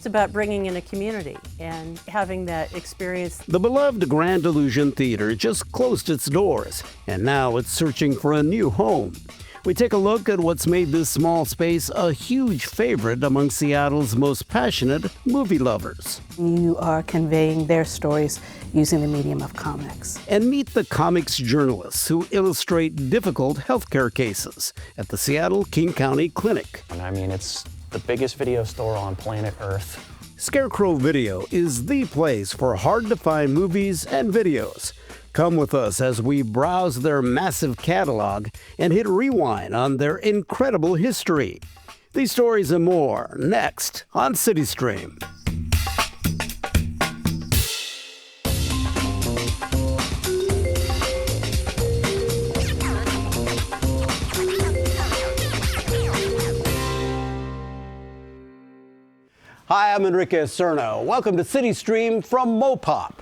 It's about bringing in a community and having that experience. The beloved Grand Illusion Theater just closed its doors, and now it's searching for a new home. We take a look at what's made this small space a huge favorite among Seattle's most passionate movie lovers. You are conveying their stories using the medium of comics. And meet the comics journalists who illustrate difficult healthcare cases at the Seattle King County Clinic. I mean, it's the biggest video store on planet Earth. Scarecrow Video is the place for hard-to-find movies and videos. Come with us as we browse their massive catalog and hit rewind on their incredible history. These stories and more next on CityStream. Hi, I'm Enrique Cerna. Welcome to CityStream from MoPOP.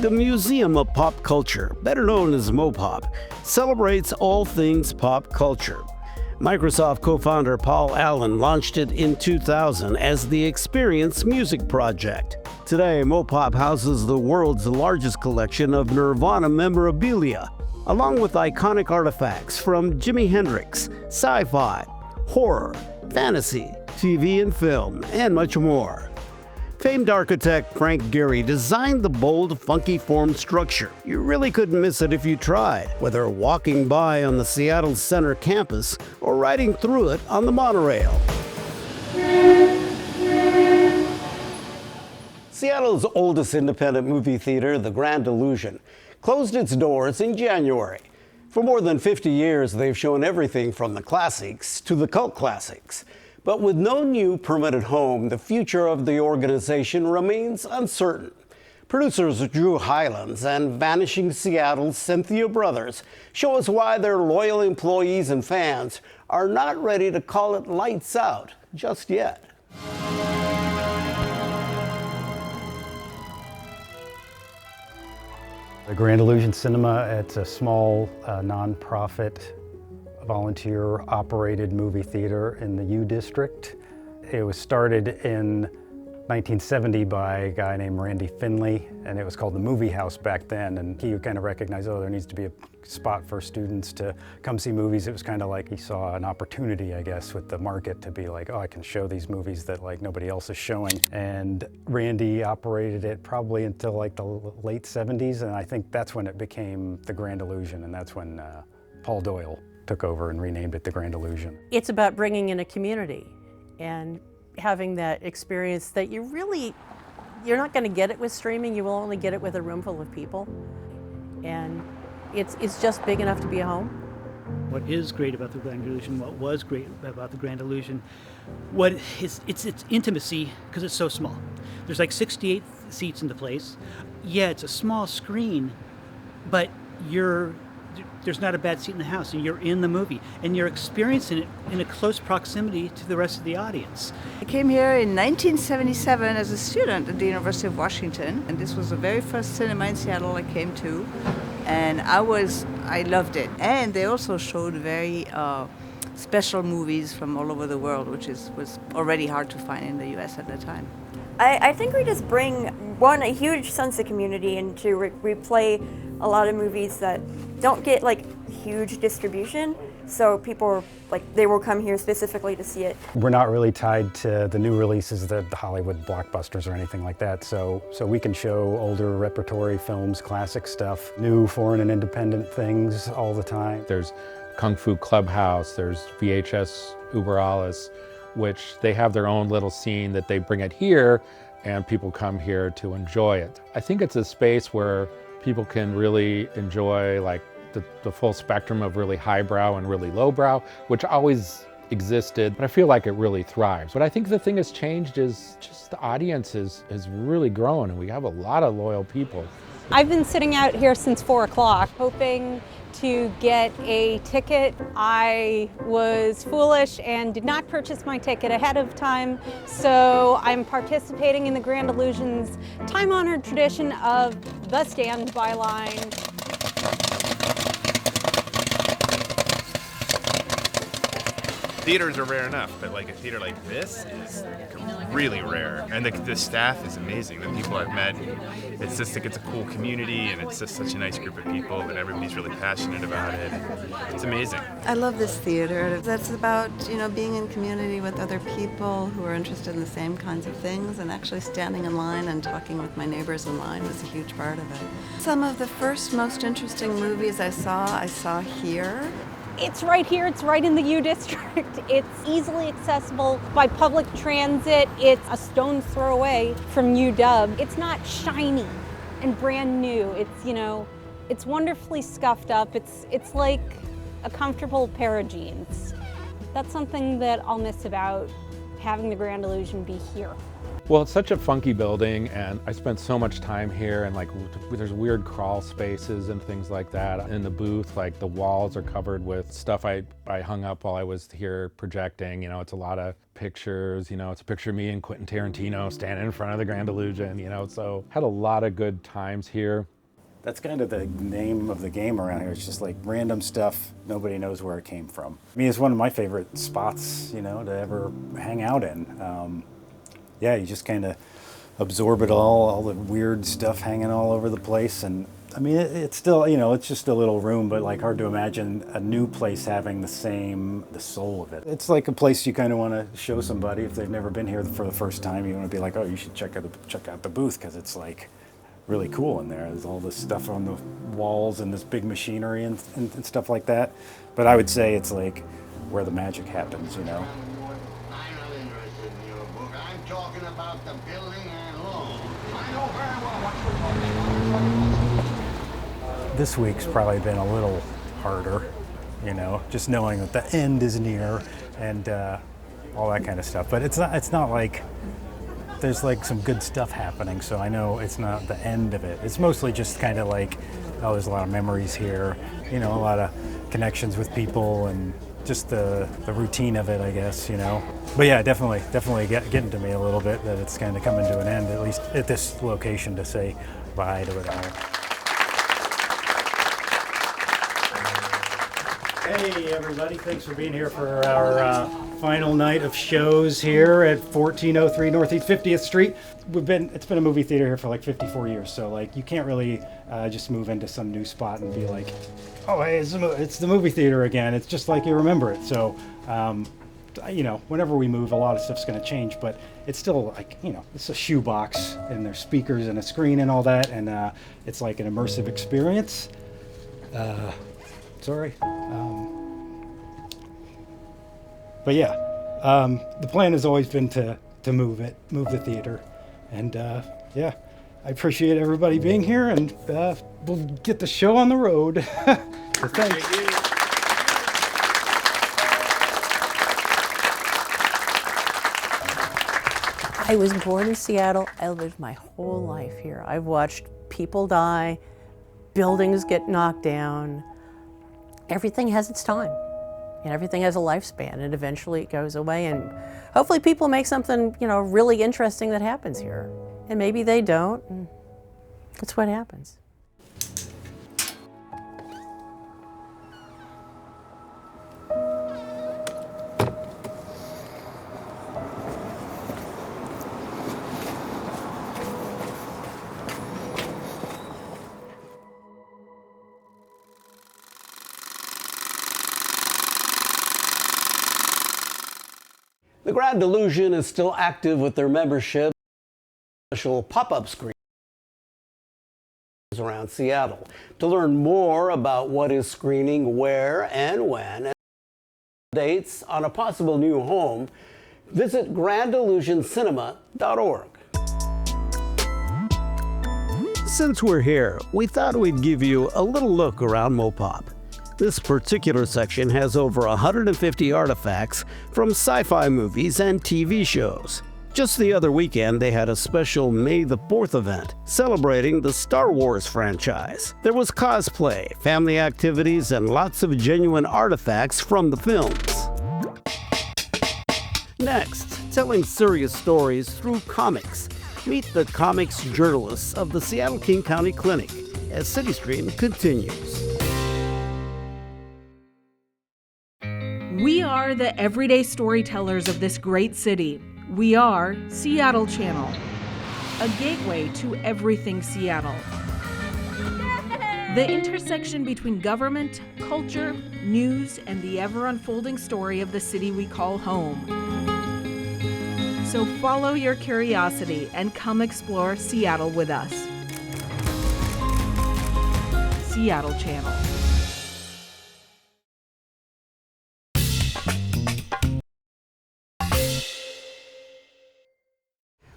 The Museum of Pop Culture, better known as MoPOP, celebrates all things pop culture. Microsoft co-founder Paul Allen launched it in 2000 as the Experience Music Project. Today, MoPOP houses the world's largest collection of Nirvana memorabilia, along with iconic artifacts from Jimi Hendrix, sci-fi, horror, fantasy, TV and film, and much more. Famed architect Frank Gehry designed the bold, funky form structure. You really couldn't miss it if you tried, whether walking by on the Seattle Center campus or riding through it on the monorail. Seattle's oldest independent movie theater, the Grand Illusion, closed its doors in January. For more than 50 years, they've shown everything from the classics to the cult classics. But with no new permanent home, the future of the organization remains uncertain. Producers Drew Hylands and Vanishing Seattle's Cynthia Brothers show us why their loyal employees and fans are not ready to call it lights out just yet. The Grand Illusion Cinema, it's a small nonprofit volunteer-operated movie theater in the U District. It was started in 1970 by a guy named Randy Finley, and it was called the Movie House back then, and he kind of recognized, oh, there needs to be a spot for students to come see movies. It was kind of like he saw an opportunity, I guess, with the market to be like, oh, I can show these movies that like nobody else is showing. And Randy operated it probably until like the late 70s, and I think that's when it became the Grand Illusion, and that's when Paul Doyle took over and renamed it the Grand Illusion. It's about bringing in a community and having that experience that you're not going to get it with streaming. You will only get it with a room full of people. And it's just big enough to be a home. What is great about the Grand Illusion, what was great about the Grand Illusion, it's its intimacy, because it's so small. There's like 68 seats in the place. Yeah, it's a small screen, but there's not a bad seat in the house, and you're in the movie, and you're experiencing it in a close proximity to the rest of the audience. I came here in 1977 as a student at the University of Washington, and this was the very first cinema in Seattle I came to, and I loved it. And they also showed very special movies from all over the world, which was already hard to find in the US at that time. I think we just bring, a huge sense of community, and to replay a lot of movies that don't get like huge distribution, so people they will come here specifically to see it. We're not really tied to the new releases, the Hollywood blockbusters or anything like that, so we can show older repertory films, classic stuff, new foreign and independent things all the time. There's Kung Fu Clubhouse, there's VHS Uber Alles, which they have their own little scene that they bring it here, and people come here to enjoy it. I think it's a space where people can really enjoy like the full spectrum of really highbrow and really lowbrow, which always existed, but I feel like it really thrives. What I think the thing has changed is just the audience has really grown, and we have a lot of loyal people. I've been sitting out here since 4 o'clock, hoping to get a ticket. I was foolish and did not purchase my ticket ahead of time, so I'm participating in the Grand Illusion's time-honored tradition of the standby line. theaters are rare enough, but like a theater like this is really rare. And the staff is amazing. The people I've met, it's just like it's a cool community, and it's just such a nice group of people, and everybody's really passionate about it. It's amazing. I love this theater. That's about, being in community with other people who are interested in the same kinds of things, and actually standing in line and talking with my neighbors in line was a huge part of it. Some of the first most interesting movies I saw here. It's right here, it's right in the U District. It's easily accessible by public transit. It's a stone's throw away from UW. It's not shiny and brand new. It's wonderfully scuffed up. It's like a comfortable pair of jeans. That's something that I'll miss about having the Grand Illusion be here. Well, it's such a funky building, and I spent so much time here, and like there's weird crawl spaces and things like that. In the booth, like the walls are covered with stuff I hung up while I was here projecting. It's a lot of pictures, it's a picture of me and Quentin Tarantino standing in front of the Grand Illusion, so had a lot of good times here. That's kind of the name of the game around here. It's just like random stuff, nobody knows where it came from. I mean, it's one of my favorite spots, to ever hang out in. Yeah, you just kind of absorb it all the weird stuff hanging all over the place. And I mean, it's still, it's just a little room, but like hard to imagine a new place having the soul of it. It's like a place you kind of want to show somebody if they've never been here for the first time. You want to be like, oh, you should check out the booth, because it's like really cool in there. There's all this stuff on the walls and this big machinery and stuff like that. But I would say it's like where the magic happens, Talking about the building and law. I know very well what you're talking about. This week's probably been a little harder, just knowing that the end is near and all that kind of stuff. But it's not like there's like some good stuff happening, so I know it's not the end of it. It's mostly just kind of like, oh, there's a lot of memories here, a lot of connections with people and just the routine of it, I guess, But yeah, definitely getting to me a little bit that it's kind of coming to an end, at least at this location, to say bye to it all. Hey everybody, thanks for being here for our final night of shows here at 1403 Northeast 50th Street. It's been a movie theater here for like 54 years, so like you can't really just move into some new spot and be like, oh hey, it's the movie theater again. It's just like you remember it. So whenever we move, a lot of stuff's going to change, but it's still like, it's a shoebox, and there's speakers and a screen and all that, and it's like an immersive experience. But yeah, the plan has always been to move the theater, and yeah, I appreciate everybody being here, and we'll get the show on the road. So thanks. I was born in Seattle. I lived my whole life here. I've watched people die, buildings get knocked down. Everything has its time, and everything has a lifespan, and eventually it goes away, and hopefully people make something, really interesting that happens here. And maybe they don't, and that's what happens. The Grand Illusion is still active with their membership, special pop-up screens around Seattle. To learn more about what is screening, where and when, and dates on a possible new home, visit grandillusioncinema.org. Since we're here, we thought we'd give you a little look around MoPOP. This particular section has over 150 artifacts from sci-fi movies and TV shows. Just the other weekend, they had a special May the 4th event celebrating the Star Wars franchise. There was cosplay, family activities, and lots of genuine artifacts from the films. Next, telling serious stories through comics. Meet the comics journalists of the Seattle King County Clinic as CityStream continues. We are are the everyday storytellers of this great city. We are Seattle Channel, a gateway to everything Seattle. The intersection between government, culture, news, and the ever-unfolding story of the city we call home. So follow your curiosity and come explore Seattle with us. Seattle Channel.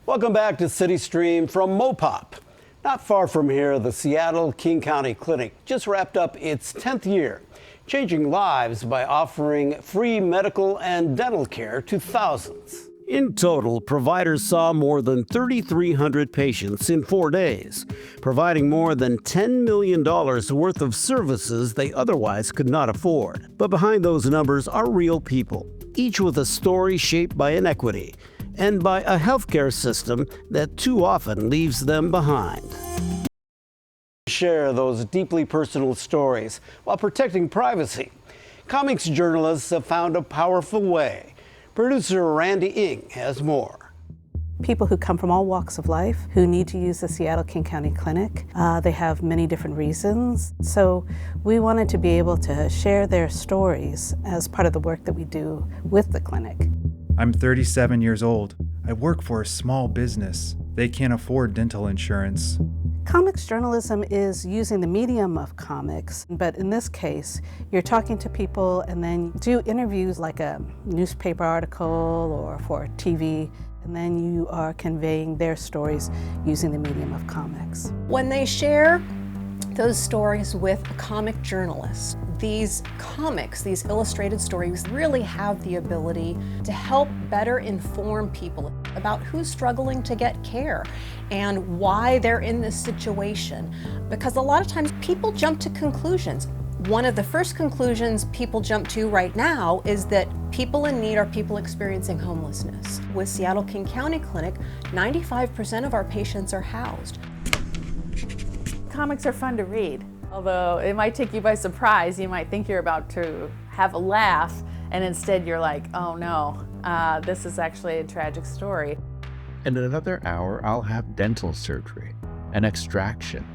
Welcome back to CityStream from MoPOP. Not far from here, the Seattle King County Clinic just wrapped up its 10th year, changing lives by offering free medical and dental care to thousands. In total, providers saw more than 3,300 patients in 4 days, providing more than $10 million worth of services they otherwise could not afford. But behind those numbers are real people, each with a story shaped by inequity and by a healthcare system that too often leaves them behind. Share those deeply personal stories while protecting privacy. Comics journalists have found a powerful way. Producer Randy Ng has more. People who come from all walks of life who need to use the Seattle King County Clinic. They have many different reasons. So we wanted to be able to share their stories as part of the work that we do with the clinic. I'm 37 years old. I work for a small business. They can't afford dental insurance. Comics journalism is using the medium of comics, but in this case, you're talking to people and then do interviews like a newspaper article or for TV, and then you are conveying their stories using the medium of comics. When they share those stories with a comic journalist, these comics, these illustrated stories really have the ability to help better inform people about who's struggling to get care and why they're in this situation. Because a lot of times people jump to conclusions. One of the first conclusions people jump to right now is that people in need are people experiencing homelessness. With Seattle King County Clinic, 95% of our patients are housed. Comics are fun to read. Although it might take you by surprise, you might think you're about to have a laugh, and instead you're like, oh no, this is actually a tragic story. In another hour, I'll have dental surgery, an extraction.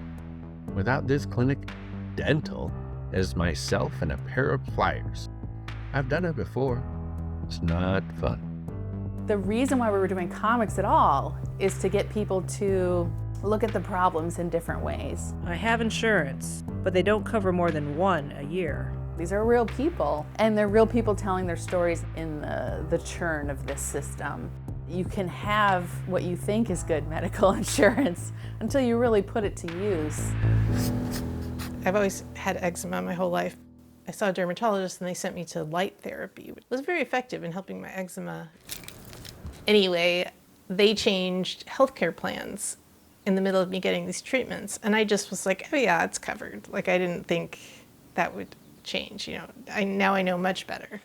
Without this clinic, dental is myself and a pair of pliers. I've done it before. It's not fun. The reason why we were doing comics at all is to get people to look at the problems in different ways. I have insurance, but they don't cover more than one a year. These are real people, and they're real people telling their stories in the churn of this system. You can have what you think is good medical insurance until you really put it to use. I've always had eczema my whole life. I saw a dermatologist and they sent me to light therapy, which was very effective in helping my eczema. Anyway, they changed healthcare plans in the middle of me getting these treatments. And I just was like, oh yeah, it's covered. Like I didn't think that would change, you know. Now I know much better.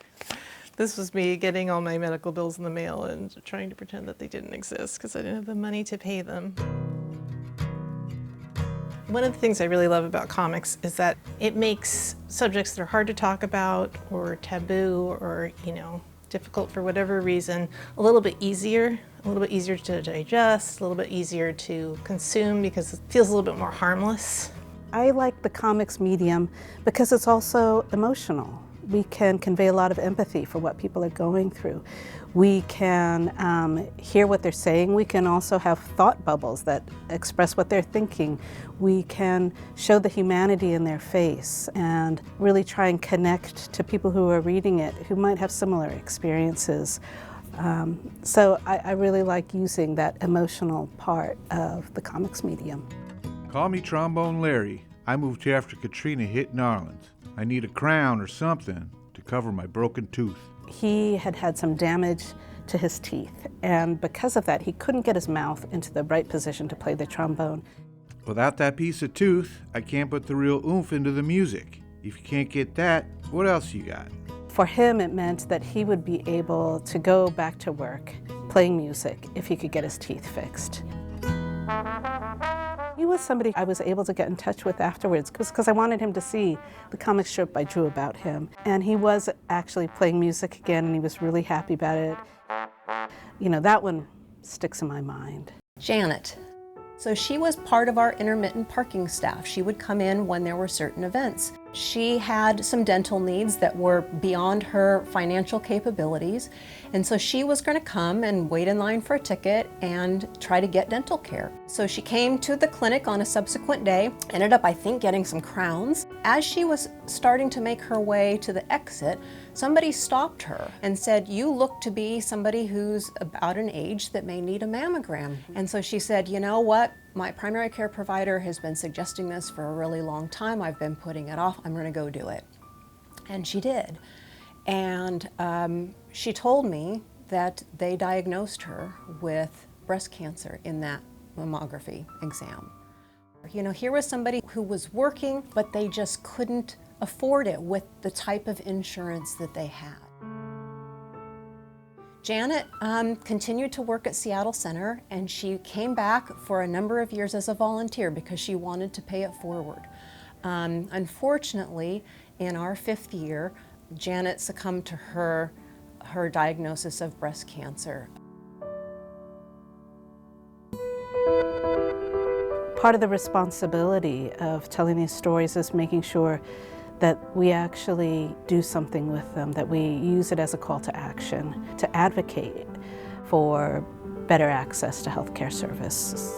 This was me getting all my medical bills in the mail and trying to pretend that they didn't exist because I didn't have the money to pay them. One of the things I really love about comics is that it makes subjects that are hard to talk about or taboo or, you know, difficult for whatever reason, a little bit easier to digest, a little bit easier to consume because it feels a little bit more harmless. I like the comics medium because it's also emotional. We can convey a lot of empathy for what people are going through. We can hear what they're saying. We can also have thought bubbles that express what they're thinking. We can show the humanity in their face and really try and connect to people who are reading it who might have similar experiences. So I really like using that emotional part of the comics medium. Call me Trombone Larry. I moved here after Katrina hit New Orleans. I need a crown or something to cover my broken tooth. He had some damage to his teeth, and because of that, he couldn't get his mouth into the right position to play the trombone. Without that piece of tooth, I can't put the real oomph into the music. If you can't get that, what else you got? For him, it meant that he would be able to go back to work playing music if he could get his teeth fixed. You was somebody I was able to get in touch with afterwards because I wanted him to see the comic strip I drew about him. And he was actually playing music again, and he was really happy about it. You know, that one sticks in my mind. Janet. So she was part of our intermittent parking staff. She would come in when there were certain events. She had some dental needs that were beyond her financial capabilities, and so she was going to come and wait in line for a ticket and try to get dental care. So she came to the clinic on a subsequent day, ended up, I think, getting some crowns. As she was starting to make her way to the exit, somebody stopped her and said, "You look to be somebody who's about an age that may need a mammogram." And so she said, "You know what? My primary care provider has been suggesting this for a really long time. I've been putting it off. I'm going to go do it." And she did. And she told me that they diagnosed her with breast cancer in that mammography exam. You know, here was somebody who was working, but they just couldn't afford it with the type of insurance that they had. Janet continued to work at Seattle Center, and she came back for a number of years as a volunteer because she wanted to pay it forward. Unfortunately, in our 5th year, Janet succumbed to her diagnosis of breast cancer. Part of the responsibility of telling these stories is making sure that we actually do something with them, that we use it as a call to action, to advocate for better access to healthcare services.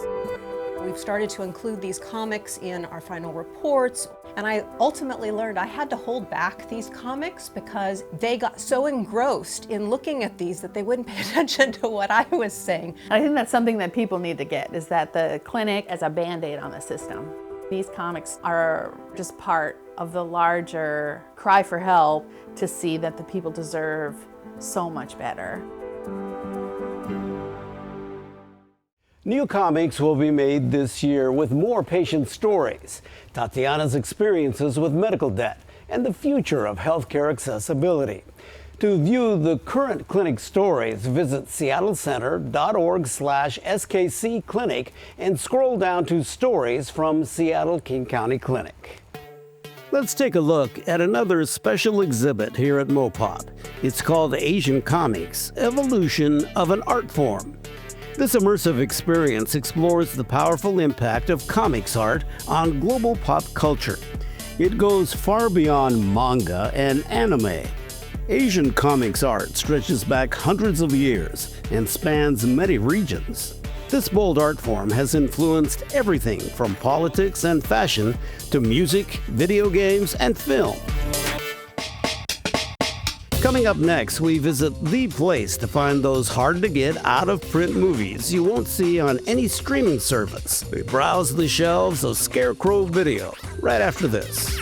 We've started to include these comics in our final reports, and I ultimately learned I had to hold back these comics because they got so engrossed in looking at these that they wouldn't pay attention to what I was saying. I think that's something that people need to get, is that the clinic as a Band-Aid on the system. These comics are just part of the larger cry for help to see that the people deserve so much better. New comics will be made this year with more patient stories, Tatiana's experiences with medical debt, and the future of healthcare accessibility. To view the current clinic stories, visit seattle.gov/SKC Clinic and scroll down to Stories from Seattle King County Clinic. Let's take a look at another special exhibit here at MoPOP. It's called Asian Comics, Evolution of an Art Form. This immersive experience explores the powerful impact of comics art on global pop culture. It goes far beyond manga and anime. Asian comics art stretches back hundreds of years and spans many regions. This bold art form has influenced everything from politics and fashion to music, video games, and film. Coming up next, we visit the place to find those hard-to-get, out-of-print movies you won't see on any streaming service. We browse the shelves of Scarecrow Video right after this.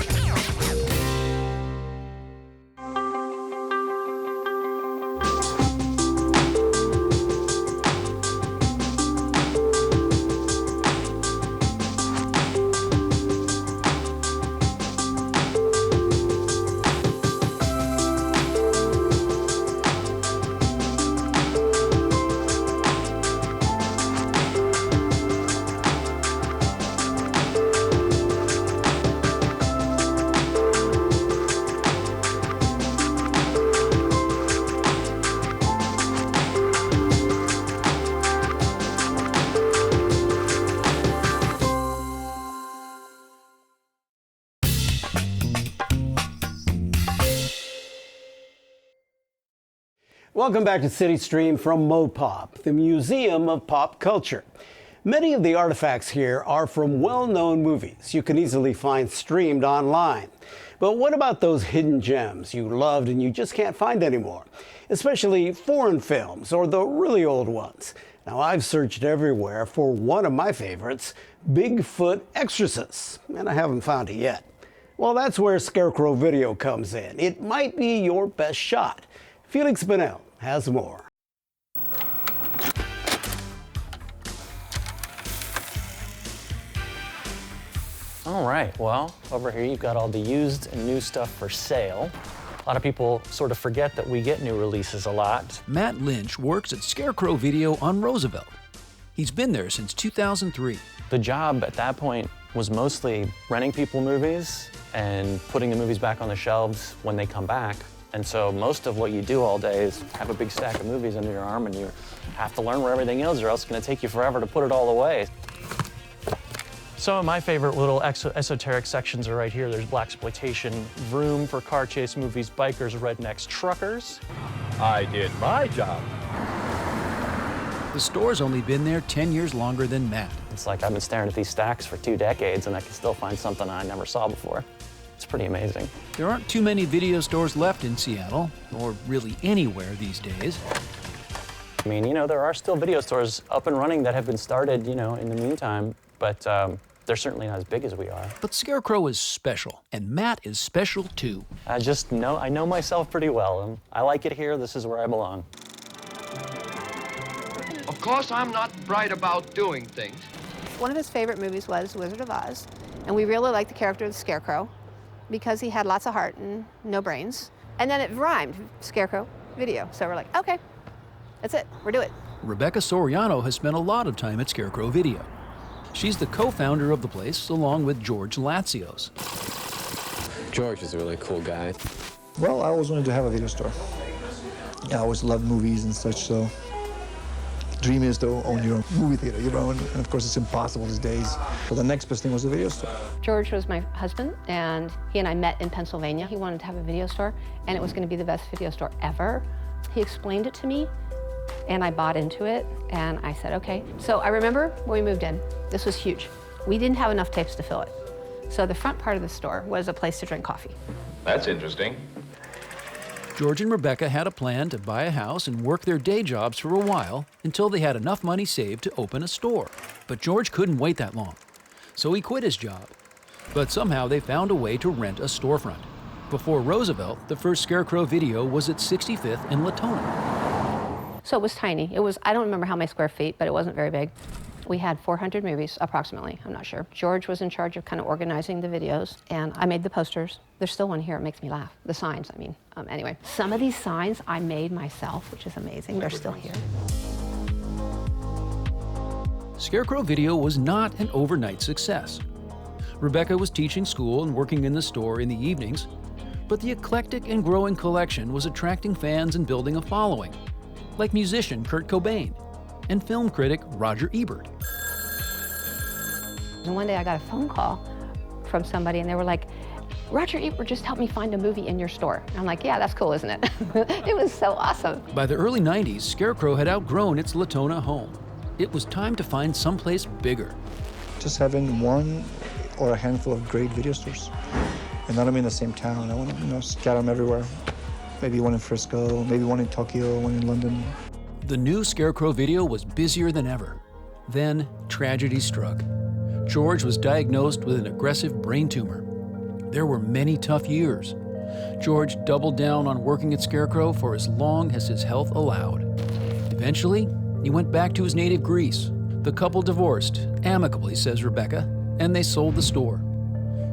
Welcome back to CityStream from MoPOP, the Museum of Pop Culture. Many of the artifacts here are from well-known movies you can easily find streamed online. But what about those hidden gems you loved and you just can't find anymore? Especially foreign films or the really old ones. Now, I've searched everywhere for one of my favorites, Bigfoot Exorcists, and I haven't found it yet. Well, that's where Scarecrow Video comes in. It might be your best shot. Felix Benel has more. All right, well, over here you've got all the used and new stuff for sale. A lot of people sort of forget that we get new releases a lot. Matt Lynch works at Scarecrow Video on Roosevelt. He's been there since 2003. The job at that point was mostly renting people movies and putting the movies back on the shelves when they come back. And so most of what you do all day is have a big stack of movies under your arm, and you have to learn where everything is, or else it's going to take you forever to put it all away. Some of my favorite little esoteric sections are right here. There's blaxploitation, vroom for car chase movies, bikers, rednecks, truckers. I did my job. The store's only been there 10 years longer than Matt. It's like I've been staring at these stacks for 2 decades, and I can still find something I never saw before. It's pretty amazing. There aren't too many video stores left in Seattle, or really anywhere these days. I mean, you know, there are still video stores up and running that have been started, you know, in the meantime, but they're certainly not as big as we are. But Scarecrow is special, and Matt is special too. I know myself pretty well, and I like it here. This is where I belong. Of course, I'm not bright about doing things. One of his favorite movies was Wizard of Oz, and we really liked the character of the Scarecrow because he had lots of heart and no brains. And then it rhymed, Scarecrow video. So we're like, okay, that's it, we're doing it. Rebecca Soriano has spent a lot of time at Scarecrow Video. She's the co-founder of the place, along with George Latsios. George is a really cool guy. Well, I always wanted to have a video store. I always loved movies and such, so dream is to own your own movie theater, you know, and of course it's impossible these days. So the next best thing was a video store. George was my husband, and he and I met in Pennsylvania. He wanted to have a video store, and it was going to be the best video store ever. He explained it to me, and I bought into it, and I said, okay. So I remember when we moved in, this was huge. We didn't have enough tapes to fill it. So the front part of the store was a place to drink coffee. That's interesting. George and Rebecca had a plan to buy a house and work their day jobs for a while until they had enough money saved to open a store. But George couldn't wait that long, so he quit his job. But somehow they found a way to rent a storefront. Before Roosevelt, the first Scarecrow Video was at 65th and Latona. So it was tiny. It was, I don't remember how many square feet, but it wasn't very big. We had 400 movies, approximately, I'm not sure. George was in charge of kind of organizing the videos, and I made the posters. There's still one here, it makes me laugh. The signs, I mean. Anyway, some of these signs I made myself, which is amazing. They're still here. Scarecrow Video was not an overnight success. Rebecca was teaching school and working in the store in the evenings, but the eclectic and growing collection was attracting fans and building a following, like musician Kurt Cobain and film critic Roger Ebert. And one day I got a phone call from somebody, and they were like, Roger Ebert just helped me find a movie in your store. And I'm like, yeah, that's cool, isn't it? It was so awesome. By the early 90s, Scarecrow had outgrown its Latona home. It was time to find someplace bigger. Just having one or a handful of great video stores. And not only in the same town, I want to, you know, scatter them everywhere. Maybe one in Frisco, maybe one in Tokyo, one in London. The new Scarecrow Video was busier than ever. Then tragedy struck. George was diagnosed with an aggressive brain tumor. There were many tough years. George doubled down on working at Scarecrow for as long as his health allowed. Eventually, he went back to his native Greece. The couple divorced, amicably, says Rebecca, and they sold the store.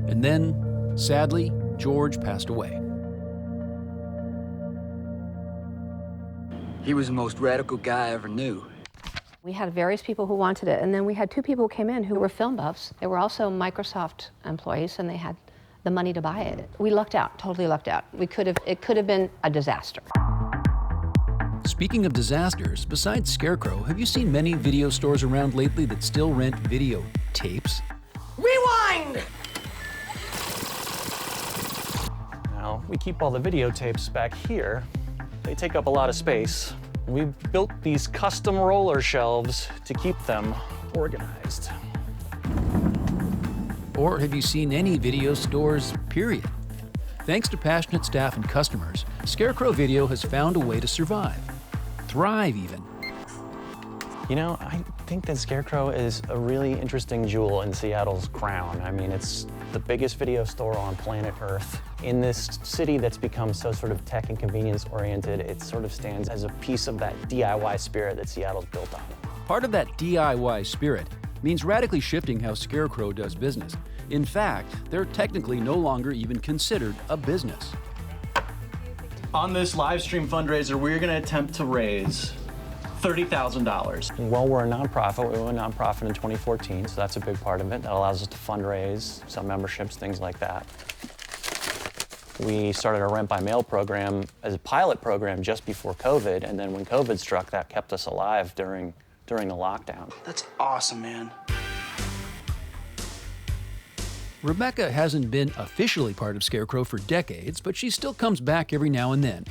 And then, sadly, George passed away. He was the most radical guy I ever knew. We had various people who wanted it, and then we had 2 people who came in who were film buffs. They were also Microsoft employees, and they had the money to buy it. We lucked out, totally lucked out. It could have been a disaster. Speaking of disasters, besides Scarecrow, have you seen many video stores around lately that still rent video tapes? Rewind! Now, we keep all the videotapes back here. They take up a lot of space. We've built these custom roller shelves to keep them organized. Or have you seen any video stores, period? Thanks to passionate staff and customers, Scarecrow Video has found a way to survive. Thrive, even. You know, I think that Scarecrow is a really interesting jewel in Seattle's crown. I mean, it's the biggest video store on planet Earth. In this city that's become so sort of tech and convenience oriented, it sort of stands as a piece of that DIY spirit that Seattle's built on. Part of that DIY spirit means radically shifting how Scarecrow does business. In fact, they're technically no longer even considered a business. On this live stream fundraiser, we're going to attempt to raise $30,000. Well, we're a nonprofit. We went nonprofit in 2014, so that's a big part of it. That allows us to fundraise, some memberships, things like that. We started a rent by mail program as a pilot program just before COVID, and then when COVID struck, that kept us alive during the lockdown. That's awesome, man. Rebecca hasn't been officially part of Scarecrow for decades, but she still comes back every now and then,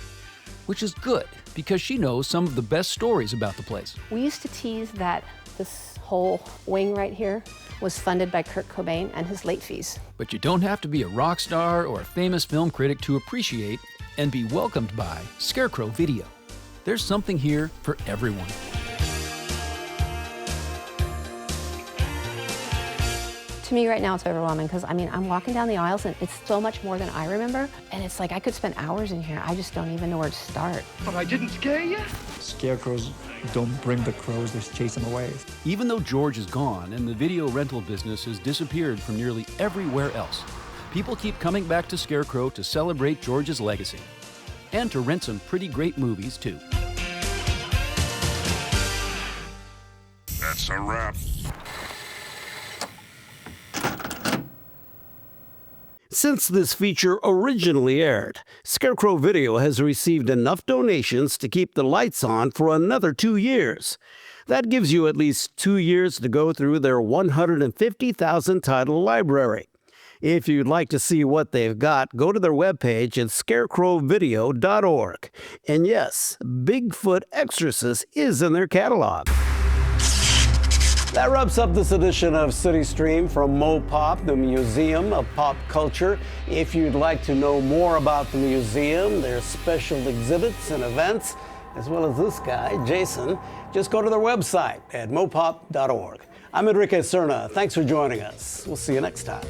which is good because she knows some of the best stories about the place. We used to tease that this whole wing right here was funded by Kurt Cobain and his late fees. But you don't have to be a rock star or a famous film critic to appreciate and be welcomed by Scarecrow Video. There's something here for everyone. To me right now it's overwhelming because I'm walking down the aisles and it's so much more than I remember, and it's like I could spend hours in here. I just don't even know where to start. But I didn't scare you? Scarecrows don't bring the crows, they chase them away. Even though George is gone and the video rental business has disappeared from nearly everywhere else, people keep coming back to Scarecrow to celebrate George's legacy and to rent some pretty great movies too. That's a wrap. Since this feature originally aired, Scarecrow Video has received enough donations to keep the lights on for another 2 years. That gives you at least 2 years to go through their 150,000 title library. If you'd like to see what they've got, go to their webpage at scarecrowvideo.org. And yes, Bigfoot Exorcist is in their catalog. That wraps up this edition of CityStream from MoPOP, the Museum of Pop Culture. If you'd like to know more about the museum, their special exhibits and events, as well as this guy, Jason, just go to their website at mopop.org. I'm Enrique Cerna. Thanks for joining us. We'll see you next time.